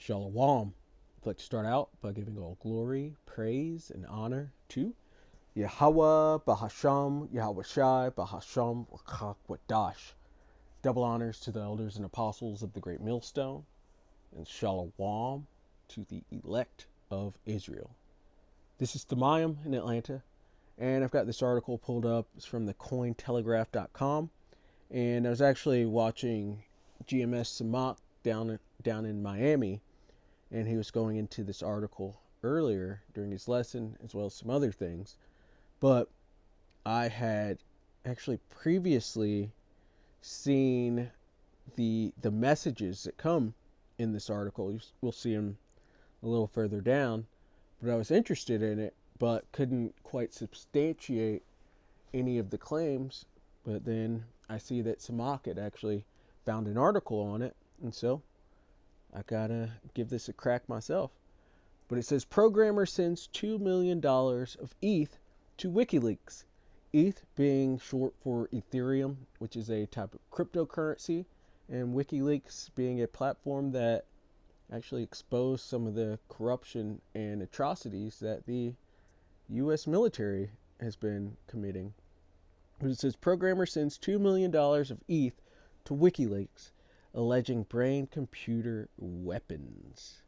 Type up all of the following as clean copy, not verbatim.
Shalom. I'd like to start out by giving all glory, praise, and honor to Yahweh, Bahasham, Yahweh Shai, Bahasham, Wadash. Double honors to the elders and apostles of the Great Millstone, and Shalom to the elect of Israel. This is Thamayim in Atlanta, and I've got this article pulled up. It's from the Cointelegraph.com, and I was actually watching GMS Samak down in Miami, and he was going into this article earlier during his lesson, as well as some other things. But I had actually previously seen the messages that come in this article. We'll see them a little further down. But I was interested in it, but couldn't quite substantiate any of the claims. But then I see that Samak had actually found an article on it, and so I gotta give this a crack myself. But it says programmer sends $2 million of ETH to WikiLeaks. ETH being short for Ethereum, which is a type of cryptocurrency, and WikiLeaks being a platform that actually exposed some of the corruption and atrocities that the U.S. military has been committing. But it says programmer sends $2 million of ETH to WikiLeaks, alleging brain-computer weapons.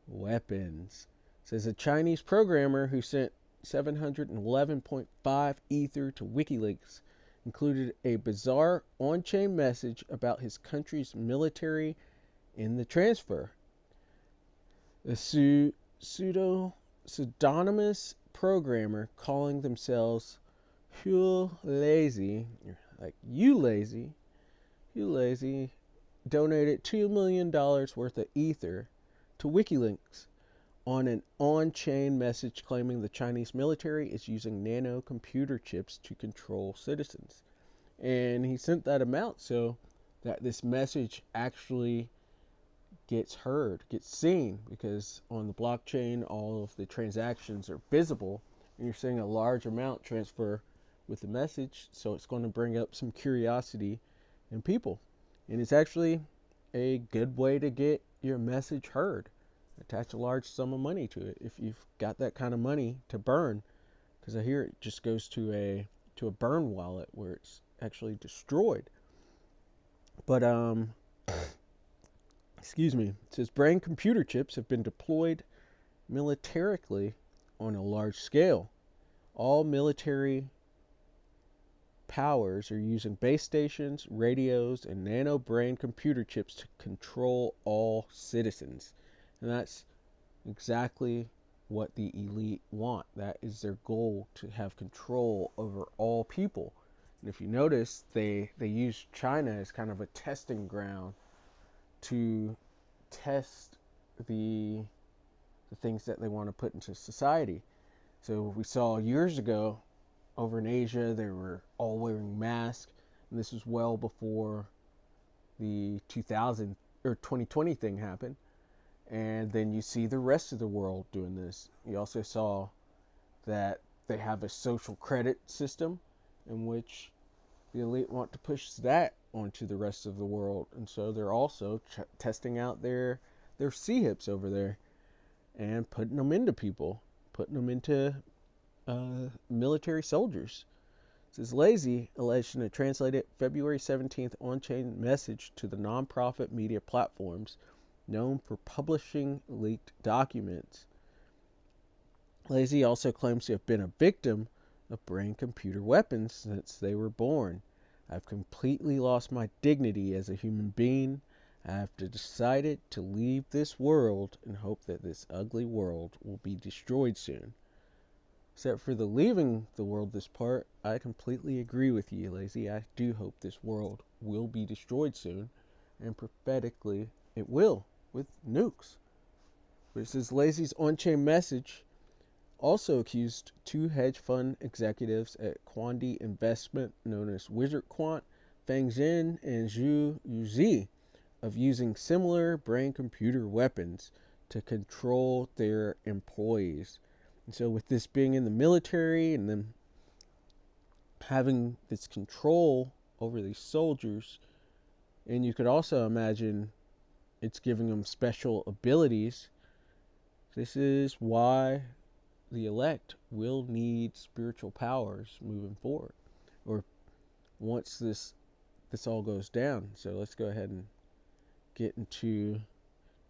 Weapons. It says a Chinese programmer who sent 711.5 Ether to WikiLeaks included a bizarre on-chain message about his country's military in the transfer. A pseudonymous programmer calling themselves Hugh Lazy, like you lazy, donated $2 million worth of Ether to WikiLeaks on an on-chain message claiming the Chinese military is using nano computer chips to control citizens. And he sent that amount so that this message actually gets heard, gets seen, because on the blockchain all of the transactions are visible, and you're seeing a large amount transfer with the message, so it's going to bring up some curiosity in people. And it's actually a good way to get your message heard. Attach a large sum of money to it if you've got that kind of money to burn, because I hear it just goes to a burn wallet where it's actually destroyed. But excuse me. It says brain computer chips have been deployed militarily on a large scale. All military powers are using base stations, radios, and nano brain computer chips to control all citizens. And that's exactly what the elite want. That is their goal, to have control over all people. And if you notice, they use China as kind of a testing ground to test the things that they want to put into society. So we saw years ago over in Asia, they were all wearing masks, and this was well before the 2000 or 2020 thing happened. And then you see the rest of the world doing this. You also saw that they have a social credit system in which the elite want to push that onto the rest of the world, and so they're also testing out their CHIPs over there and putting them into people, putting them into military soldiers. It says Lazy alleged in a translated February 17th on-chain message to the non-profit media platforms known for publishing leaked documents. Lazy also claims to have been a victim of brain-computer weapons since they were born. I've completely lost my dignity as a human being. I have decided to leave this world and hope that this ugly world will be destroyed soon. Except for the leaving the world this part, I completely agree with you, Lazy. I do hope this world will be destroyed soon, and prophetically it will, with nukes. But it says Lazy's on-chain message also accused two hedge fund executives at Quandy Investment, known as Wizard Quant, Feng Zhen and Zhu Yuzi, of using similar brain-computer weapons to control their employees. And so with this being in the military and them having this control over these soldiers, and you could also imagine it's giving them special abilities. This is why the elect will need spiritual powers moving forward, or once this all goes down. So let's go ahead and get into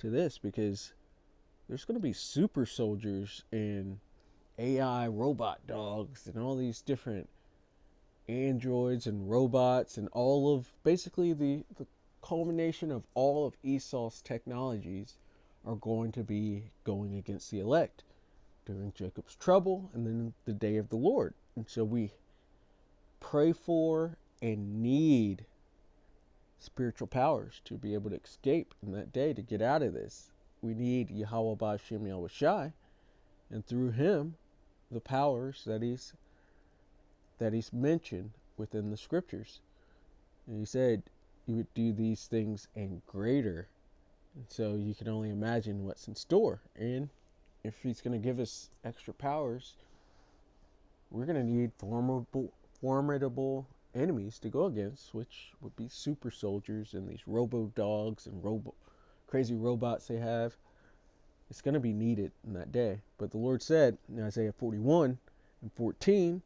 this, because there's going to be super soldiers and AI robot dogs and all these different androids and robots, and all of basically the culmination of all of Esau's technologies are going to be going against the elect during Jacob's trouble and then the day of the Lord. And so we pray for and need spiritual powers to be able to escape in that day, to get out of this. We need Yahweh Ba'Shem Yahweh Shai, and through him the powers that he's mentioned within the scriptures. And he said you would do these things and greater. And so you can only imagine what's in store. And if he's going to give us extra powers, we're going to need formidable enemies to go against, which would be super soldiers and these robo dogs and crazy robots they have. It's going to be needed in that day. But the Lord said in Isaiah 41:14,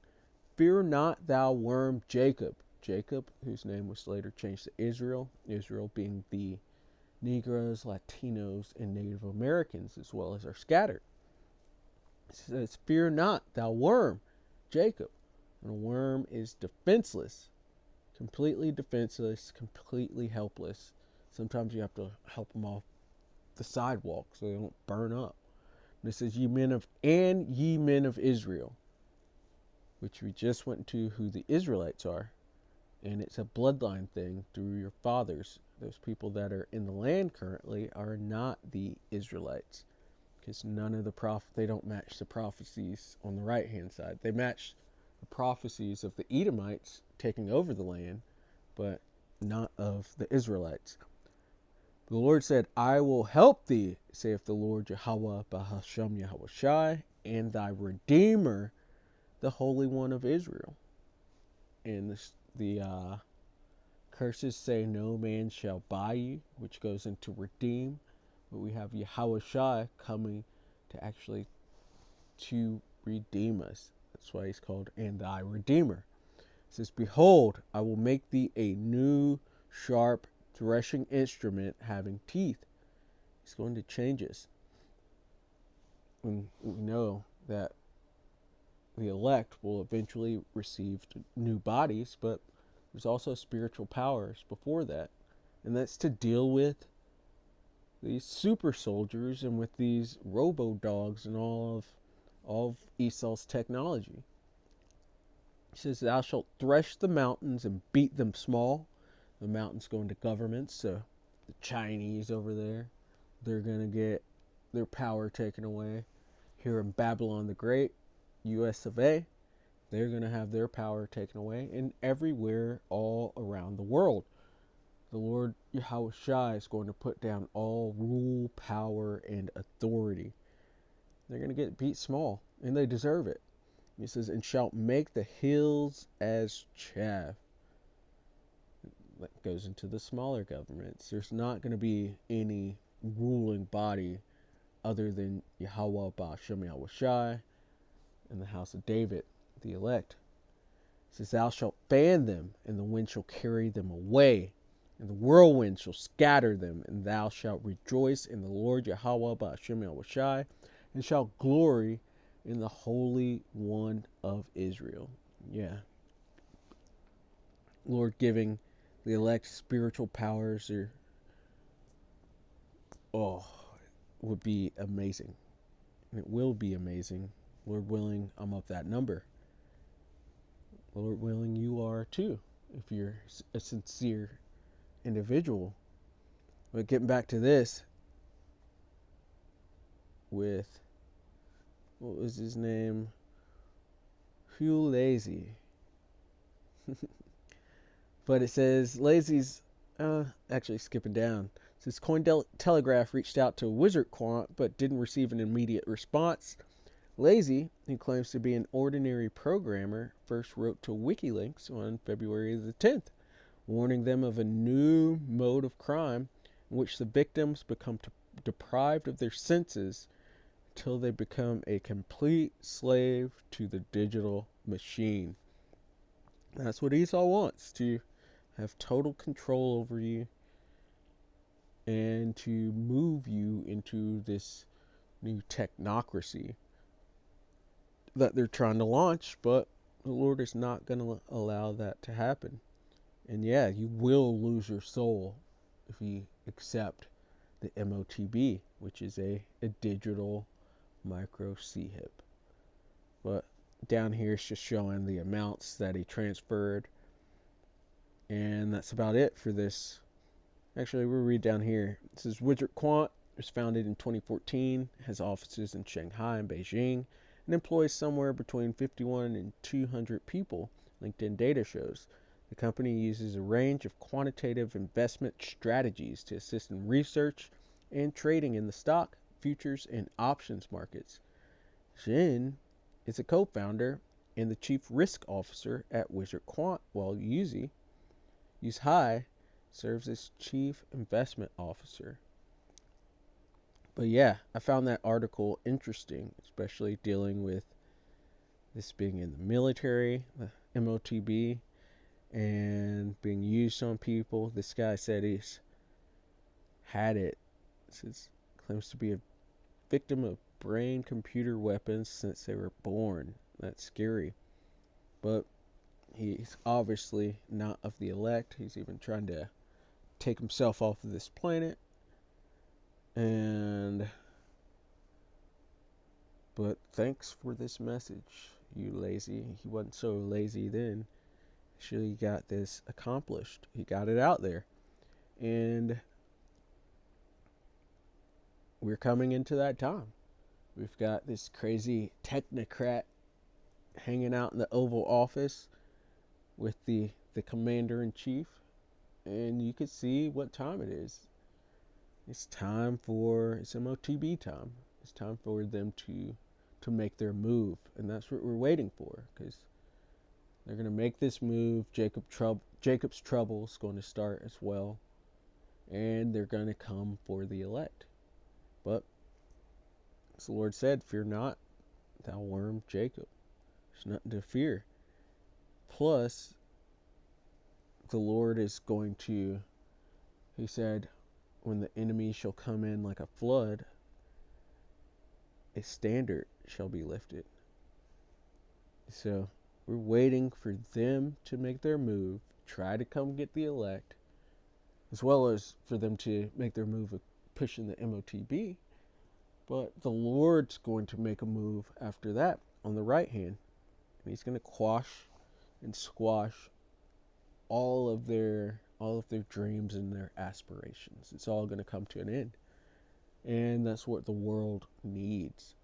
"Fear not, thou worm Jacob." Jacob, whose name was later changed to Israel. Israel being the Negroes, Latinos, and Native Americans, as well as are scattered. It says, "Fear not, thou worm Jacob." And a worm is defenseless, completely helpless. Sometimes you have to help them off the sidewalk so they don't burn up. And it says, ye men of Israel, which we just went into who the Israelites are. And it's a bloodline thing through your fathers. Those people that are in the land currently are not the Israelites, because none of they don't match the prophecies on the right hand side. They match the prophecies of the Edomites taking over the land, but not of the Israelites. The Lord said, "I will help thee, saith the Lord Yahweh Ba'Hashem Yahweh Shai, and thy Redeemer, the Holy One of Israel." And the curses say, "No man shall buy you," which goes into redeem. But we have Yahweh Shai coming to redeem us. That's why he's called "and thy Redeemer." It says, "Behold, I will make thee a new sharp threshing instrument having teeth." He's going to change us. And we know that the elect will eventually receive new bodies, but there's also spiritual powers before that. And that's to deal with these super soldiers and with these robo dogs and all of Esau's technology. He says, "Thou shalt thresh the mountains and beat them small." The mountains go into governments, so the Chinese over there, they're going to get their power taken away. Here in Babylon the Great, US of A, they're going to have their power taken away. And everywhere, all around the world, the Lord Yahweh Shai is going to put down all rule, power, and authority. They're going to get beat small, and they deserve it. He says, "And shalt make the hills as chaff." That goes into the smaller governments. There's not going to be any ruling body other than Yahweh Ba'Shem Yahweh Shai and the house of David, the elect. It says, "Thou shalt fan them, and the wind shall carry them away, and the whirlwind shall scatter them, and thou shalt rejoice in the Lord Yahweh Ba'Shem Yahweh Shai, and shalt glory in the Holy One of Israel." Yeah. Lord giving the elect spiritual powers would be amazing. And it will be amazing. Lord willing, I'm of that number. Lord willing, you are too, if you're a sincere individual. But getting back to this, with, what was his name? Hugh Lazy. But it says Lazy's actually skipping down. It says Cointelegraph reached out to Wizard Quant but didn't receive an immediate response. Lazy, who claims to be an ordinary programmer, first wrote to WikiLeaks on February the 10th, warning them of a new mode of crime in which the victims become deprived of their senses until they become a complete slave to the digital machine. That's what Esau wants, to have total control over you and to move you into this new technocracy that they're trying to launch, but the Lord is not going to allow that to happen. And yeah, you will lose your soul if you accept the MOTB, which is a digital micro CHIP. But down here it's just showing the amounts that he transferred. And that's about it for this. Actually, we'll read down here. This is Wizard Quant. It was founded in 2014, has offices in Shanghai and Beijing, and employs somewhere between 51 and 200 people, LinkedIn data shows. The company uses a range of quantitative investment strategies to assist in research and trading in the stock, futures, and options markets. Xin is a co-founder and the chief risk officer at Wizard Quant, while Yuzi Hai serves as chief investment officer. But yeah, I found that article interesting, especially dealing with this being in the military, the MOTB, and being used on people. This guy said he's had it. Says claims to be a victim of brain computer weapons since they were born. That's scary. But he's obviously not of the elect. He's even trying to take himself off of this planet. But thanks for this message, you lazy. He wasn't so lazy then. Actually, he got this accomplished. He got it out there. And we're coming into that time. We've got this crazy technocrat hanging out in the Oval Office with the commander-in-chief. And you can see what time it is. It's MOTB time. It's time for them to make their move, and that's what we're waiting for, because they're going to make this move. Jacob's trouble is going to start as well, and they're going to come for the elect. But as the Lord said, fear not, thou worm Jacob. There's nothing to fear. Plus, the Lord is going to, he said, when the enemy shall come in like a flood, a standard shall be lifted. So we're waiting for them to make their move, try to come get the elect, as well as for them to make their move of pushing the MOTB. But the Lord's going to make a move after that on the right hand. And he's going to quash and squash all of their dreams and their aspirations. It's all going to come to an end. And that's what the world needs,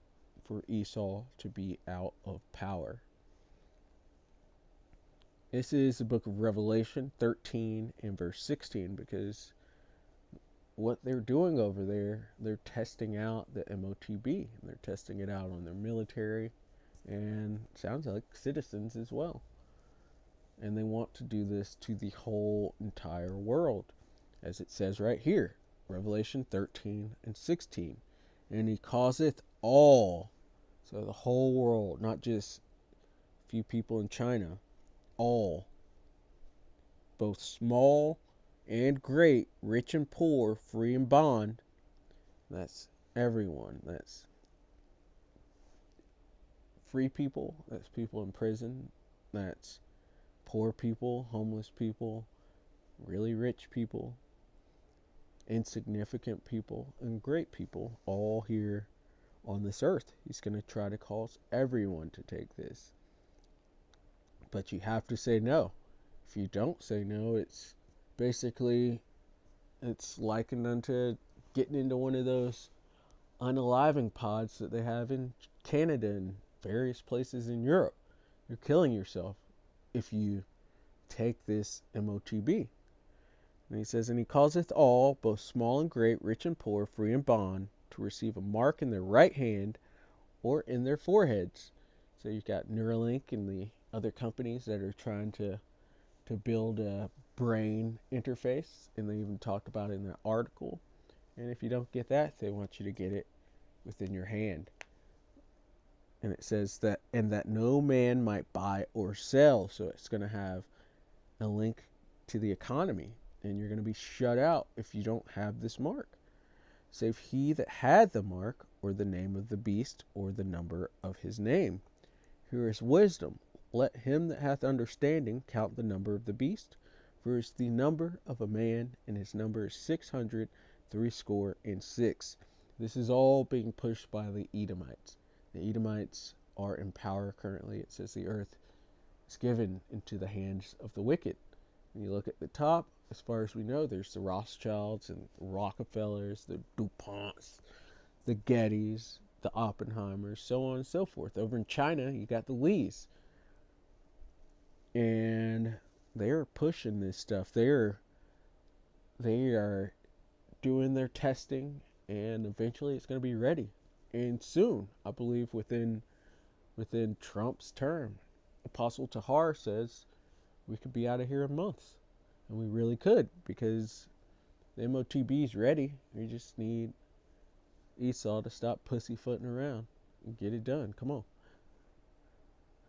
for Esau to be out of power. This is the book of Revelation 13 and verse 16, because what they're doing over there, they're testing out the MOTB, and they're testing it out on their military, and sounds like citizens as well. And they want to do this to the whole entire world, as it says right here, Revelation 13 and 16. And he causeth all, so the whole world, not just a few people in China, all, both small and great, rich and poor, free and bond. That's everyone. That's free people. That's people in prison. That's poor people, homeless people, really rich people, insignificant people, and great people, all here on this earth. He's going to try to cause everyone to take this. But you have to say no. If you don't say no, it's basically, it's likened unto getting into one of those unaliving pods that they have in Canada and various places in Europe. You're killing yourself if you take this MOTB. And he says, and he causeth all, both small and great, rich and poor, free and bond, to receive a mark in their right hand or in their foreheads. So you've got Neuralink and the other companies that are trying to build brain interface, and they even talked about it in the article. And if you don't get that, they want you to get it within your hand. And it says that, and that no man might buy or sell. So it's going to have a link to the economy, and you're going to be shut out if you don't have this mark, save he that had the mark, or the name of the beast, or the number of his name. Here is wisdom. Let him that hath understanding count the number of the beast, for it is the number of a man, and his number is 666. This is all being pushed by the Edomites. The Edomites are in power currently. It says the earth is given into the hands of the wicked. When you look at the top, as far as we know, there's the Rothschilds and the Rockefellers, the DuPonts, the Gettys, the Oppenheimers, so on and so forth. Over in China, you got the Lees. And they're pushing this stuff. They are doing their testing, and eventually it's going to be ready. And soon, I believe within Trump's term. Apostle Tahar says we could be out of here in months. And we really could, because the MOTB is ready. We just need Esau to stop pussyfooting around and get it done. Come on.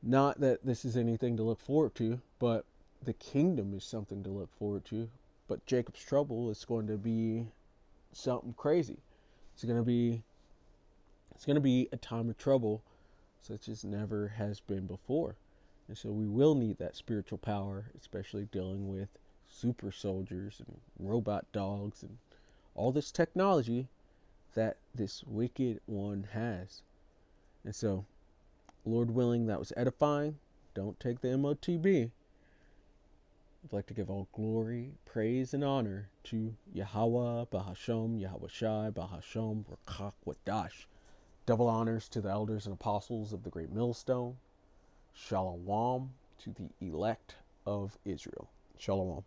Not that this is anything to look forward to, but the kingdom is something to look forward to. But Jacob's trouble is going to be something crazy. It's going to be a time of trouble such as never has been before. And so we will need that spiritual power, especially dealing with super soldiers and robot dogs and all this technology that this wicked one has. And so, Lord willing, that was edifying. Don't take the MOTB. I'd like to give all glory, praise, and honor to Yahweh, Bahasham, Yahweh Shai, Bahasham, Rakak, Wadash. Double honors to the elders and apostles of the great millstone. Shalom to the elect of Israel. Shalom.